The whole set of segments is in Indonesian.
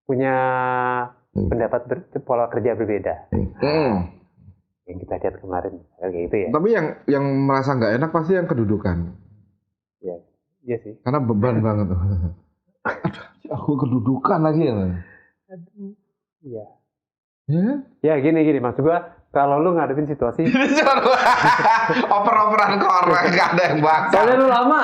punya pendapat pola kerja berbeda. Yang kita lihat kemarin kayak gitu ya. Tapi yang merasa nggak enak pasti yang kedudukan. Ya, iya sih. Karena beban banget. Aku kedudukan lagi ya. Iya. Ya? Ya gini maksud gua kalau lu ngadepin situasi Oper-operan korek gak ada yang bakal. soalnya lu lama.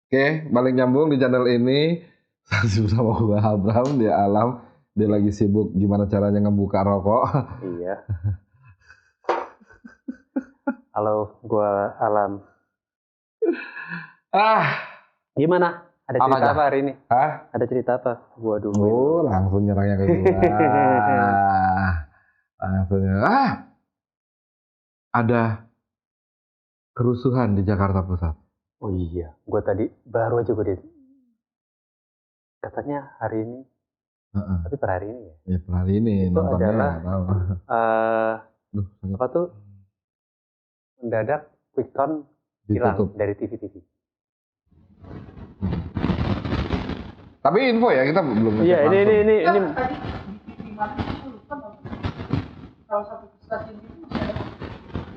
Oke, balik nyambung di channel ini. Masih bersama gue Abraham, dia Alam. Dia lagi sibuk gimana caranya ngebuka rokok. Iya. Halo, gua Alam. Gimana? Ada cerita apa hari ini? Hah? Ada cerita apa? Gua dulu. Oh, langsung nyerangnya ke gue. Langsung nyerang. Ada kerusuhan di Jakarta Pusat. Oh iya, gua tadi baru aja gua katanya hari ini. Tapi per hari ini ya? Ya per hari ini itu nontonnya adalah nggak tahu. Apa tuh? Mendadak quick count hilang dari TV-TV. Tapi info ya, kita belum. Iya, ini. Salah satu stasiun itu masih ada.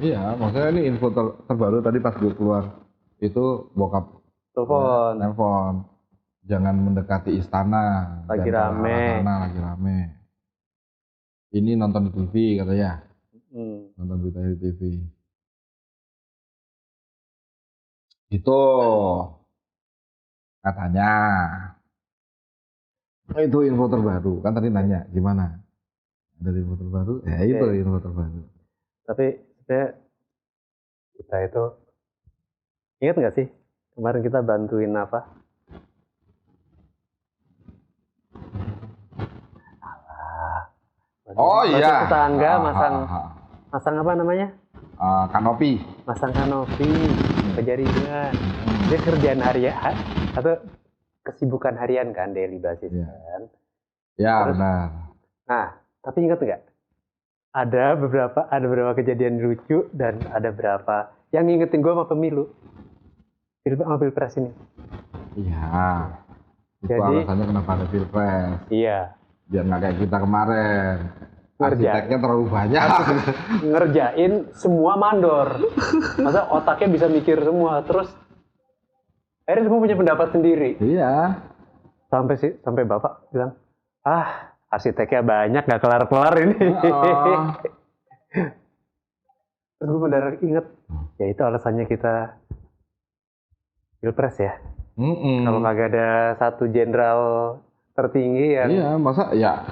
Iya, maksudnya ini info terbaru tadi pas gue keluar. Itu bokap telepon. Jangan mendekati istana. Lagi rame. Lagi rame. Ini nonton di TV katanya. Nonton berita di TV. Itu katanya. Itu info terbaru. Kan tadi nanya gimana? Ada info terbaru? Ya itu info terbaru. Tapi kita itu ingat nggak sih kemarin kita bantuin apa? Iya. Tetangga masang apa namanya? Kanopi. Masang kanopi ke jaringan. Dia kerjaan harian atau kesibukan harian kan, daily basis kan. Ya benar. Nah, tapi ingat nggak? Ada beberapa kejadian lucu dan ada beberapa yang ngingetin gue sama pemilu. Sama Pilpres ini. Iya. Itu jadi alasannya kenapa ada Pilpres. Iya. Biar nggak kayak kita kemarin. Arsiteknya terlalu banyak. Ngerjain semua mandor. Masa otaknya bisa mikir semua. Terus akhirnya semua punya pendapat sendiri. Iya. Sampai bapak bilang, arsiteknya banyak nggak kelar-kelar ini. Terus gue mendadak inget, ya itu alasannya kita Pilpres ya. Kalau kagak ada satu jenderal tertinggi yang... Iya, masa ya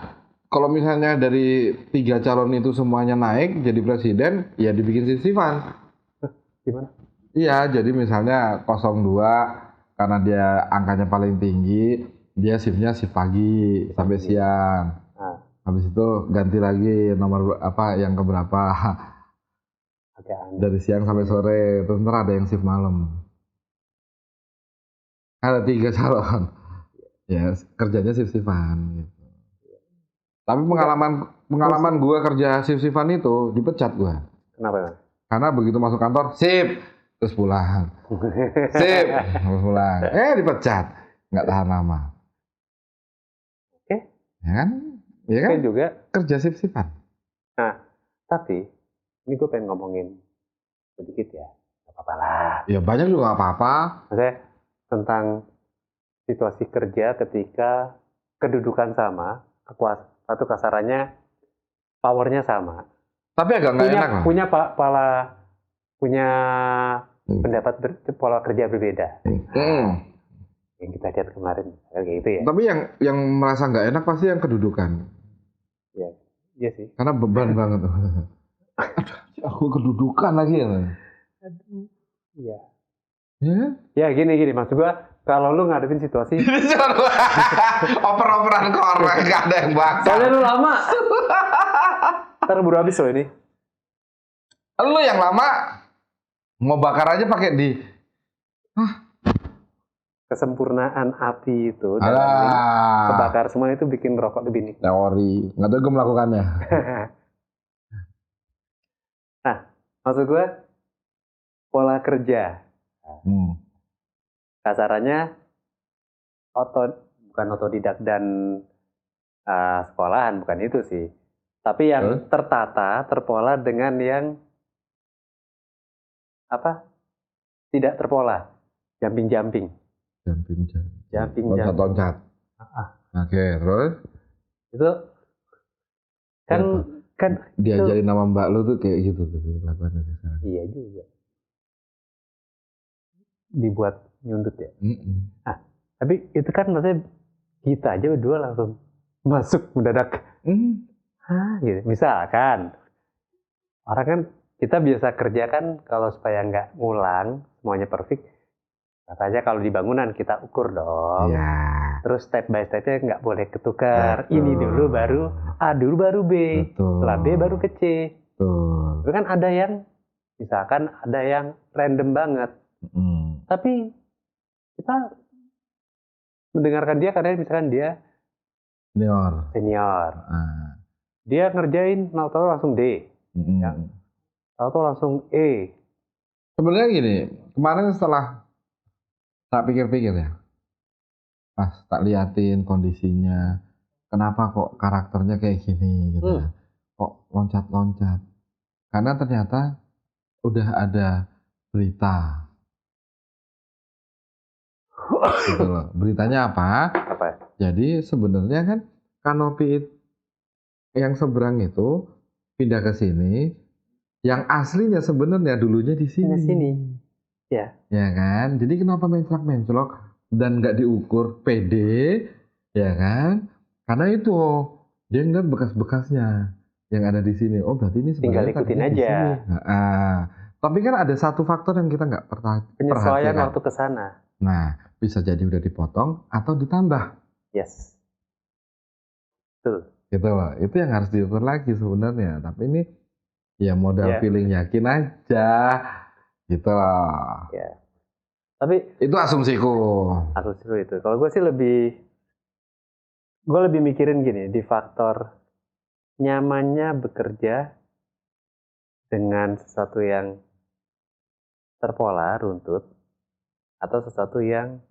kalau misalnya dari 3 calon itu semuanya naik jadi presiden, ya dibikin sif-sifan. Gimana? Iya, jadi misalnya 02 karena dia angkanya paling tinggi, dia shiftnya shift pagi sampai siang. Habis itu ganti lagi nomor apa yang keberapa. Dari siang sampai sore, terus ntar ada yang shift malam. Ada 3 calon. Ya, kerjanya shift-shiftan gitu. Tapi pengalaman gue kerja shift-shiftan itu dipecat gue. Kenapa? Karena begitu masuk kantor, sip, terus pulang. Sip, terus pulang. Dipecat. Nggak tahan lama. Oke. Ya kan? Ya kan? Juga kerja shift-shiftan. Nah, tapi ini gue pengen ngomongin sedikit ya. Gak apa-apa lah. Ya banyak juga gak apa-apa. Maksudnya tentang situasi kerja ketika kedudukan sama, atau kasarannya powernya sama. Tapi agak nggak enak lah. Punya pendapat pola kerja berbeda. Yang kita lihat kemarin kayak gitu ya. Tapi yang merasa nggak enak pasti yang kedudukan. Ya, iya sih. Karena beban banget. Aku kedudukan lagi ya. Iya. Ya gini maksud gua. Kalau lu ngadepin situasi oper-operan korek gak ada yang bakal. Soalnya lu lama. Ntar buru habis loh ini. Lu yang lama mau bakar aja pakai kesempurnaan api itu dalam kebakar semua itu bikin rokok lebih nikmat. Teori, nggak tahu gue melakukannya. Nah, maksud gue pola kerja. Kasarannya bukan otodidak dan sekolahan, bukan itu sih. Tapi yang tertata, terpola dengan yang tidak terpola, jumping. Loncat. Oke, terus? Itu kan diajarin nama mbak lu tuh kayak gitu tuh kelakuannya sekarang. Iya juga. Dibuat nyundut ya. Tapi itu kan maksudnya kita aja berdua langsung masuk mendadak. Gitu. Misalkan orang kan kita biasa kerja kan kalau supaya nggak ngulang semuanya perfect. Katanya kalau di bangunan kita ukur dong. Terus step by stepnya nggak boleh ketukar. Ini dulu baru A dulu baru B. Setelah B baru ke C. Itu kan ada yang misalkan ada yang random banget. Tapi kita mendengarkan dia karena misalkan dia senior. Dia ngerjain tahu langsung D. Tahu langsung E. Sebenarnya gini, kemarin setelah tak pikir-pikir ya, pas tak liatin kondisinya, kenapa kok karakternya kayak gini gitu ya, kok loncat-loncat. Karena ternyata udah ada berita. Gitu loh. Beritanya apa? Jadi sebenarnya kan kanopi yang seberang itu pindah ke sini, yang aslinya sebenarnya dulunya di sini. Ya. Ya kan? Jadi kenapa menclok dan nggak diukur PD, ya kan? Karena itu dia ngeliat bekas-bekasnya yang ada di sini. Oh berarti ini sebenarnya tinggal ikutin aja. Tapi kan ada satu faktor yang kita nggak penyesuaian waktu ke sana. Nah, bisa jadi udah dipotong atau ditambah. Yes. Betul. Gitu loh. Itu yang harus diukur lagi sebenarnya. Tapi ini ya modal feeling yakin aja. Gitu loh. Ya. Tapi itu asumsiku itu. Kalau gue sih lebih mikirin gini, di faktor nyamannya bekerja dengan sesuatu yang terpola, runtut, atau sesuatu yang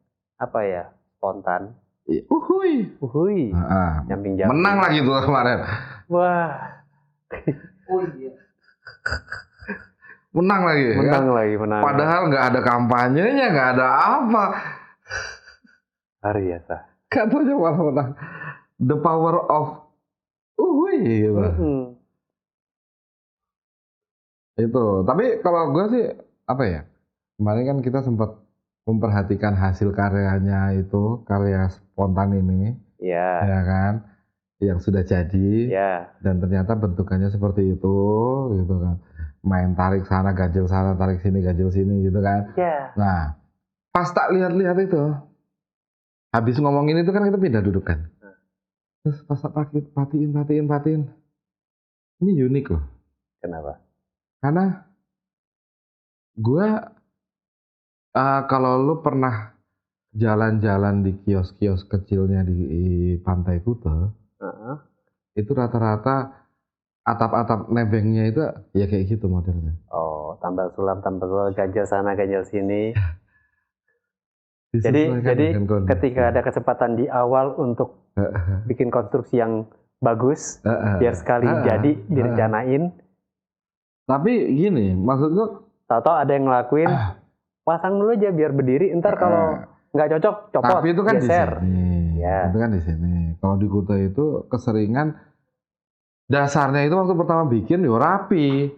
spontan. Uhuy. Jumping. Menang lagi tuh kemarin. Wah. Menang lagi. Padahal nggak ada kampanyenya, nggak ada apa. Hari biasa. Katanya malah menang. The power of gitu. Itu. Tapi kalau gue sih kemarin kan kita sempat memperhatikan hasil karyanya itu, karya spontan ini. Iya. Ya kan? Yang sudah jadi. Iya. Dan ternyata bentukannya seperti itu, gitu kan. Main tarik sana, ganjel sana, tarik sini, ganjel sini gitu kan. Iya. Nah, pas tak lihat-lihat itu, habis ngomongin itu kan kita pindah duduk kan. Terus pas tak perhatiin. Ini unik loh. Kenapa? Karena gue, kalau lu pernah jalan-jalan di kios-kios kecilnya di Pantai Kuta, itu rata-rata atap-atap nebengnya itu ya kayak gitu modelnya. Oh, tambal sulam, ganjel sana, ganjel sini. Jadi ketika ada kesempatan di awal untuk bikin konstruksi yang bagus, biar sekali jadi direncanain. Tapi gini, maksud gua, tahu-tahu ada yang ngelakuin, pasang dulu aja biar berdiri. Ntar kalau nggak cocok, copot. Tapi itu kan geser. Di sini. Ya. Itu kan di sini. Kalau di Kuta itu keseringan dasarnya itu waktu pertama bikin ya rapi.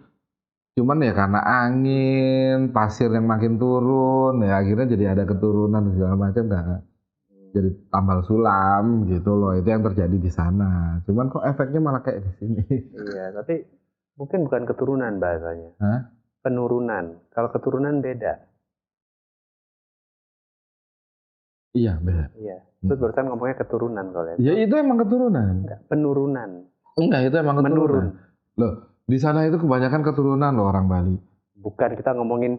Cuman ya karena angin, pasir yang makin turun, ya akhirnya jadi ada keturunan segala macam kan. Jadi tambal sulam gitu loh. Itu yang terjadi di sana. Cuman kok efeknya malah kayak di sini. Iya, tapi mungkin bukan keturunan bahasanya. Penurunan. Kalau keturunan beda. Iya, beda. Iya. Terus barusan ngomongnya keturunan kalau ya. Ya itu emang keturunan. Enggak, penurunan. Enggak, itu emang keturunan. Menurun. Loh, di sana itu kebanyakan keturunan loh orang Bali. Bukan, kita ngomongin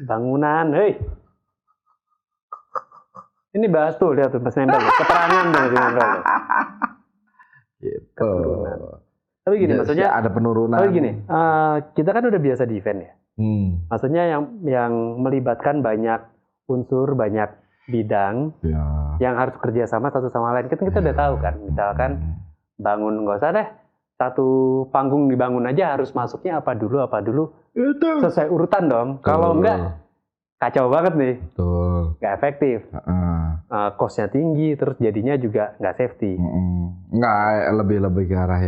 bangunan, hei. Ini bahas tuh, lihat tuh Mas nempel tuh. Keterangan tuh masih nempel tuh. Gitu. Tapi gini, maksudnya ada penurunan. Tapi gini, kita kan udah biasa di event ya. Maksudnya yang melibatkan banyak unsur, banyak bidang yang harus kerja sama satu sama lain. Kita udah tahu kan, misalkan bangun, nggak usah deh, satu panggung dibangun aja harus masuknya apa dulu itu sesuai urutan dong. Kalau enggak kacau banget nih. Betul. Nggak efektif. Cost-nya tinggi, terus jadinya juga nggak safety. Nggak, lebih ke arah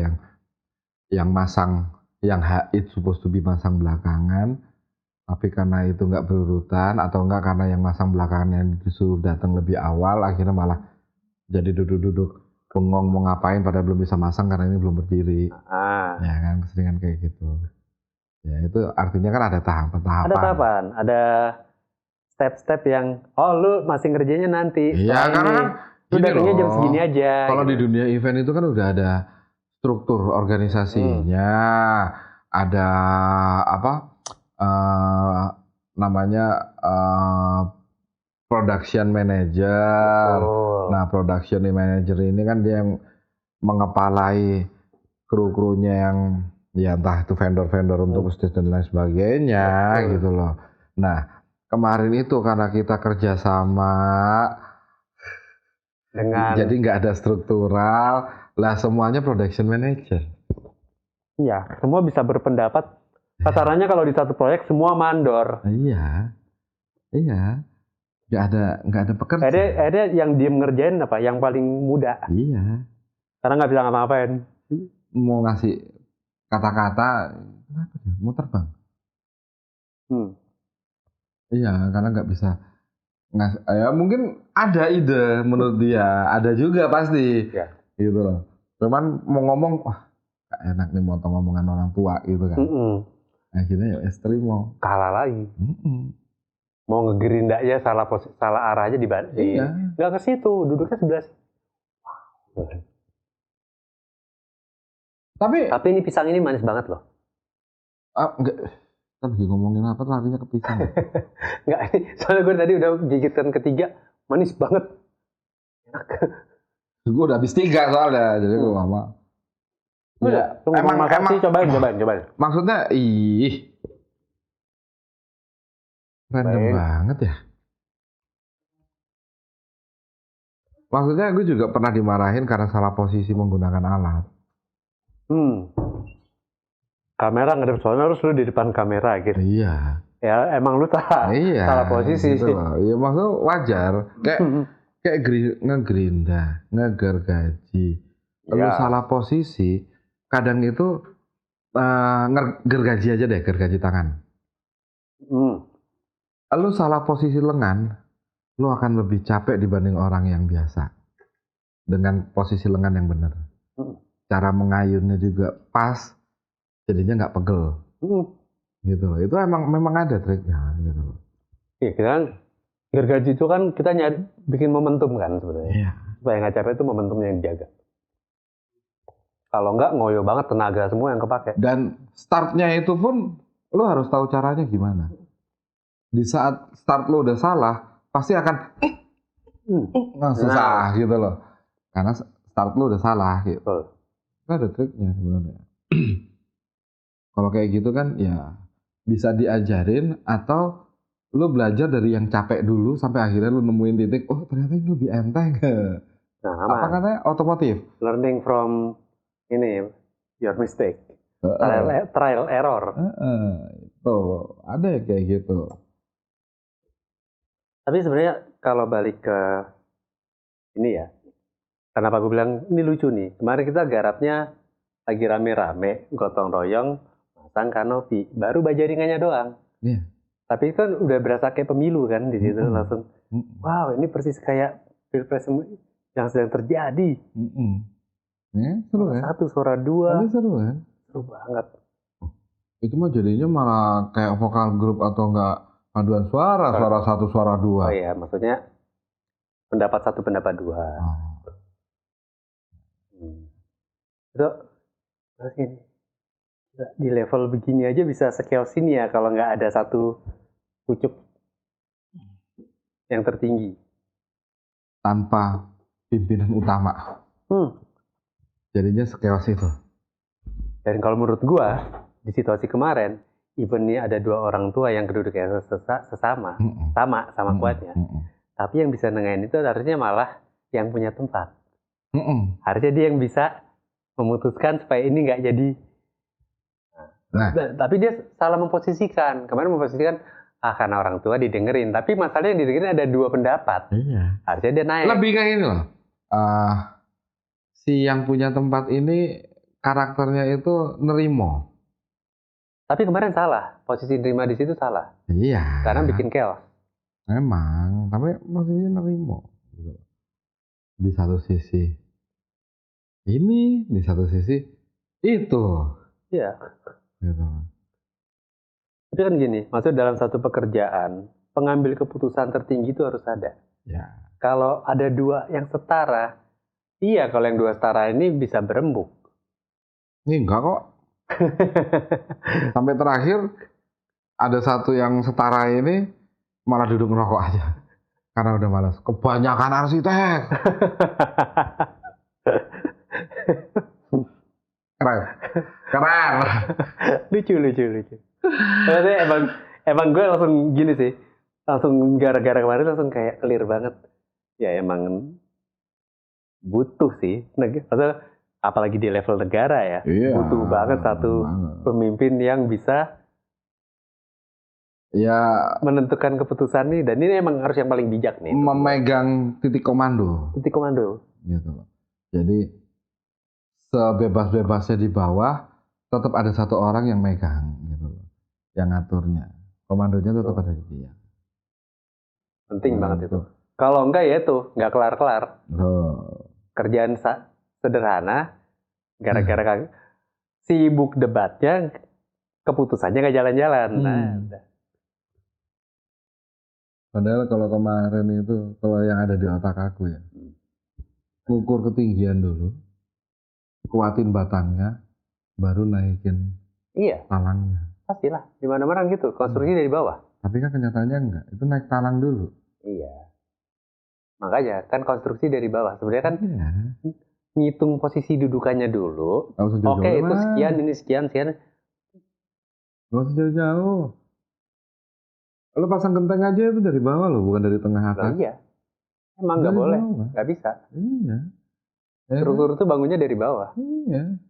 yang masang, yang it's supposed to be masang belakangan, tapi karena itu nggak berurutan, atau enggak karena yang masang belakangan yang disuruh datang lebih awal, akhirnya malah jadi duduk-duduk bengong mau ngapain pada belum bisa masang karena ini belum berdiri. Ya kan, keseringan kayak gitu. Ya itu artinya kan ada tahapan-tahapan. Ada tahapan, ada step-step yang lu masih ngerjainnya nanti. Iya, karena kan lu datangnya jam segini aja. Kalau di dunia event itu kan udah ada struktur organisasinya, ada apa namanya production manager. Nah, production manager ini kan dia yang mengepalai kru-krunya yang ya entah itu vendor-vendor untuk stage dan lain sebagainya gitu loh. Nah, kemarin itu karena kita kerjasama jadi nggak ada struktural, lah semuanya production manager. Iya, semua bisa berpendapat. Kasarannya kalau di satu proyek semua mandor. Iya, nggak ada pekerja. Ada yang diem ngerjain apa? Yang paling muda. Iya. Karena nggak bisa ngapa-ngapain. Mau ngasih kata-kata, mau terbang. Iya, karena nggak bisa. Ya mungkin ada ide menurut dia, ada juga pasti, gitu loh. Cuman mau ngomong, wah gak enak nih motong omongan orang tua gitu kan. Akhirnya ya istri mau kalah lagi. Mau ngegerinda aja salah arah aja dibalik. Iya. Nggak ke situ, duduknya 11. Tapi ini pisang ini manis banget loh. Enggak. Kan lagi ngomongin apa tuh larinya ke pisang. Enggak, soalnya gue tadi udah gigitan ketiga, manis banget. Enak. Gue udah habis 3 soalnya, jadi gue lama. Ya, emang cobain. Maksudnya, random banget ya. Maksudnya gue juga pernah dimarahin karena salah posisi menggunakan alat. Kamera ngadep, soalnya harus lu di depan kamera gitu. Iya. Ya emang lu salah posisi. Gitu loh. Ya maksudnya wajar. Kayak ngegerinda, ngegergaji. Lu salah posisi, kadang itu gergaji aja deh, gergaji tangan. Lu salah posisi lengan, lu akan lebih capek dibanding orang yang biasa. Dengan posisi lengan yang benar. Cara mengayunnya juga pas, jadinya nggak pegel. Gitu loh. Itu memang ada triknya gitu loh. Iya, kan gergaji itu kan kita bikin momentum kan sebenarnya. Iya. Supaya nggak capek itu momentumnya yang dijaga. Kalau nggak ngoyo banget, tenaga semua yang kepake. Dan startnya itu pun lo harus tahu caranya gimana. Di saat start lo udah salah, pasti akan susah gitu loh. Karena start lo udah salah gitu. Itu ada triknya sebenarnya. Kalau kayak gitu kan ya bisa diajarin, atau lu belajar dari yang capek dulu sampai akhirnya lu nemuin titik, oh ternyata ini lebih enteng. Apa katanya? Otomotif. Learning from your mistake. Trial error. Tuh, ada ya kayak gitu. Tapi sebenarnya kalau balik ke ini ya, kenapa gue bilang ini lucu nih. Kemarin kita garapnya lagi rame-rame, gotong royong, pasang kanopi, baru bajaringannya doang. Iya. Tapi itu kan udah berasa kayak pemilu kan di situ langsung. Wow, ini persis kayak pilpres yang sedang terjadi. Seru kan? Satu suara dua. Tapi seru kan? Seru banget. Itu mah jadinya malah kayak vokal grup atau enggak paduan suara, suara satu, suara dua. Oh iya, maksudnya pendapat satu, pendapat dua. Itu terus ini. Di level begini aja bisa sekios ini ya kalau nggak ada satu pucuk yang tertinggi. tanpa pimpinan utama. Jadinya chaos itu. Dan kalau menurut gua di situasi kemarin, even nih ada 2 orang tua yang kedudukannya sesama, sama kuatnya. Tapi yang bisa nengahin itu harusnya malah yang punya tempat. Harusnya dia yang bisa memutuskan supaya ini nggak jadi. Nah, tapi dia salah memposisikan. Kemarin memposisikan karena orang tua didengerin. Tapi masalahnya yang didengerin ada 2 pendapat. Iya. Harusnya dia naik. Lebih kayak ini loh. Si yang punya tempat ini karakternya itu nerimo. Tapi kemarin salah. Posisi nerima di situ salah. Iya. Karena bikin chaos. Memang. Tapi posisinya nerimo. Di satu sisi ini, di satu sisi itu. Iya. Gitu. Tapi kan gini, maksudnya dalam satu pekerjaan, pengambil keputusan tertinggi itu harus ada. Ya. Kalau ada 2 yang setara, iya kalau yang 2 setara ini bisa berembuk. Ini enggak kok. Sampai terakhir, ada satu yang setara ini malah duduk ngerokok aja. Karena udah malas. Kebanyakan arsitek. Keren. Lucu. Maksudnya emang gue langsung gini sih. Langsung gara-gara kemarin langsung kayak clear banget. Ya emang butuh sih. Maksudnya apalagi di level negara ya. Iya, butuh banget satu pemimpin yang bisa menentukan keputusan nih. Dan ini emang harus yang paling bijak nih. Memegang titik komando. Titik komando. Gitu. Jadi sebebas-bebasnya di bawah tetap ada satu orang yang megang gitu loh. Yang ngaturnya. Komandonya tetap ada di dia. Penting banget itu. Kalau enggak ya itu nggak kelar-kelar. Kerjaan sederhana gara-gara sibuk debatnya, keputusannya nggak jalan-jalan. Padahal kalau kemarin itu, kalau yang ada di otak aku ya, ukur ketinggian dulu, kuatin batangnya, baru naikin talangnya. Pastilah, di mana-mana gitu, konstruksi dari bawah. Tapi kan kenyataannya enggak, itu naik talang dulu. Iya. Makanya kan konstruksi dari bawah. Sebenarnya kan ngitung posisi dudukannya dulu. Oke, itu sekian, ini sekian. Gak usah jauh-jauh. Lo pasang genteng aja itu dari bawah loh, bukan dari tengah atas. Iya. Emang nggak boleh, nggak bisa. Iya. Struktur itu bangunnya dari bawah. Iya.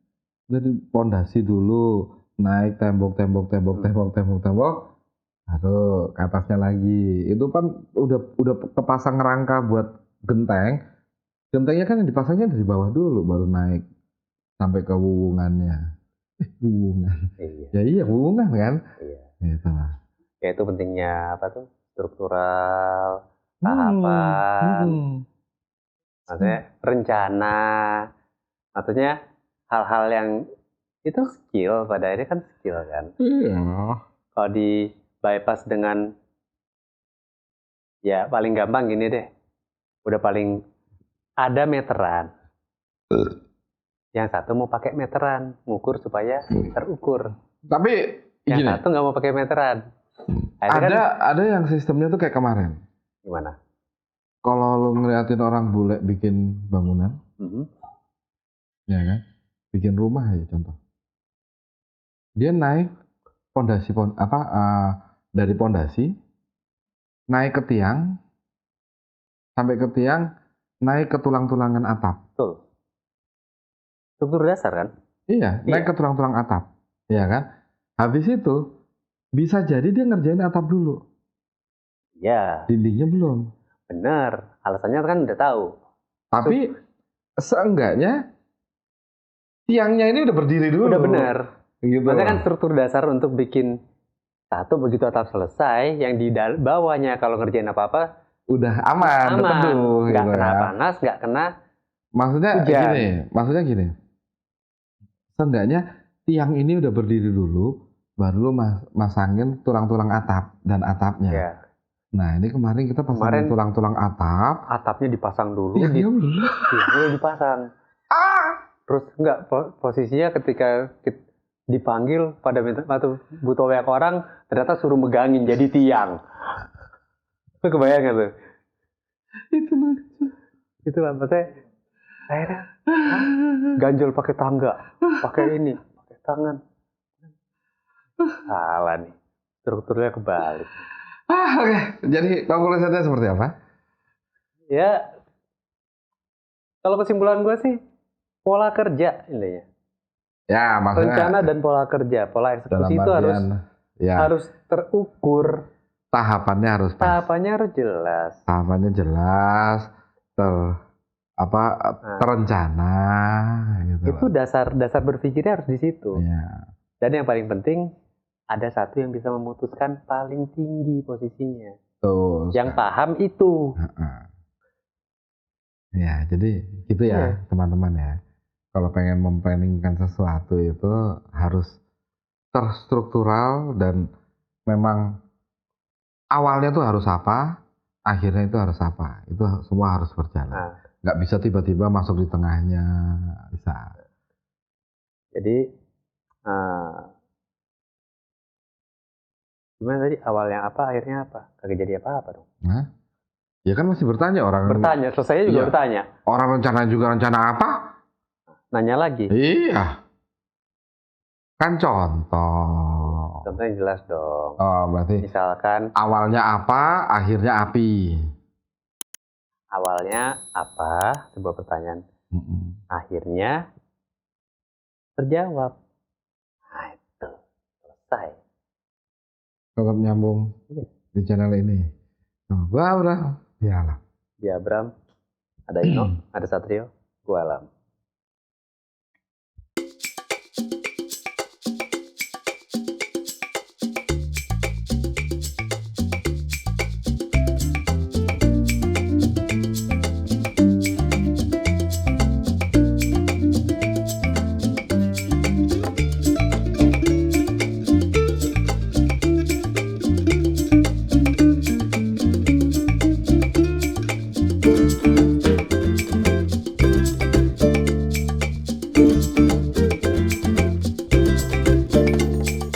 Dari pondasi dulu, naik tembok, baru ke atasnya lagi. Itu kan udah kepasang rangka buat genteng. Gentengnya kan yang dipasangnya dari bawah dulu, baru naik sampai ke wuwungannya. Wuwungan. Iya. Ya iya, wuwungan kan? Iya. Gitu lah. Ya itu pentingnya apa tuh? Struktural, tahapan, maksudnya rencana, maksudnya hal-hal yang itu skill, pada akhirnya kan skill kan. Iya. Kalau di bypass dengan ya paling gampang gini deh, udah paling ada meteran, yang satu mau pakai meteran, ngukur supaya terukur. Tapi yang satu nggak mau pakai meteran. Ada yang sistemnya tuh kayak kemarin. Gimana? Kalau lu ngeliatin orang bule bikin bangunan, ya kan, bikin rumah aja contoh. Dia naik pondasi dari pondasi, naik ke tiang, sampai ke tiang, naik ke tulang-tulangan atap. Betul. Struktur dasar kan? Iya, naik ke tulang-tulang atap, ya kan. Habis itu bisa jadi dia ngerjain atap dulu. Ya. Dindingnya belum. Benar. Alasannya kan udah tahu. Tapi seenggaknya tiangnya ini udah berdiri dulu. Udah benar. Gitu. Maksudnya kan struktur dasar untuk bikin satu, begitu atap selesai, yang di bawahnya kalau ngerjain apa-apa udah aman. Teduh, nggak kena panas, nggak kena Maksudnya gini. Seenggaknya tiang ini udah berdiri dulu, baru lu masangin tulang-tulang atap dan atapnya. Ya. Nah ini kemarin kita pasangin tulang-tulang atap. Atapnya dipasang dulu. Tiangnya belum dipasang. Terus enggak, posisinya ketika dipanggil pada butuh banyak orang, ternyata suruh megangin jadi tiang. Itu kebayang gak tuh? Itu lucu. Itu lah maksudnya akhirnya ganjol pakai tangga, pakai ini, pakai tangan. Salah nih, strukturnya kebalik. Oke. Jadi konklusinya seperti apa? Ya, kalau kesimpulan gue sih pola kerja intinya. Ya, maksudnya rencana dan pola kerja, pola eksekusi itu harus terukur. Tahapannya harus pas. Tahapannya harus jelas. Tahapannya jelas, terencana. Gitu itu dasar berpikirnya harus di situ. Ya. Dan yang paling penting ada satu yang bisa memutuskan paling tinggi posisinya. Tuh. Yang paham itu. Ya, jadi gitu ya teman-teman ya. Kalau pengen memplanningkan sesuatu itu harus terstruktural dan memang awalnya tuh harus apa, akhirnya itu harus apa. Itu semua harus berjalan. Nggak bisa tiba-tiba masuk di tengahnya, bisa. Jadi gimana tadi, awalnya apa, akhirnya apa? Kagak jadi apa-apa dong. Nah, ya kan masih bertanya orang. Bertanya, selesai juga bertanya. Orang rencana apa? Nanya lagi. Iya. Kan contoh. Contohnya jelas dong. Oh, berarti misalkan awalnya apa, akhirnya api. Awalnya apa, sebuah pertanyaan. Akhirnya terjawab. Nah, itu selesai. Tetap nyambung di channel ini. Gua Abram. Ya Alam. Ada Ino, ada Satrio, gua Alam.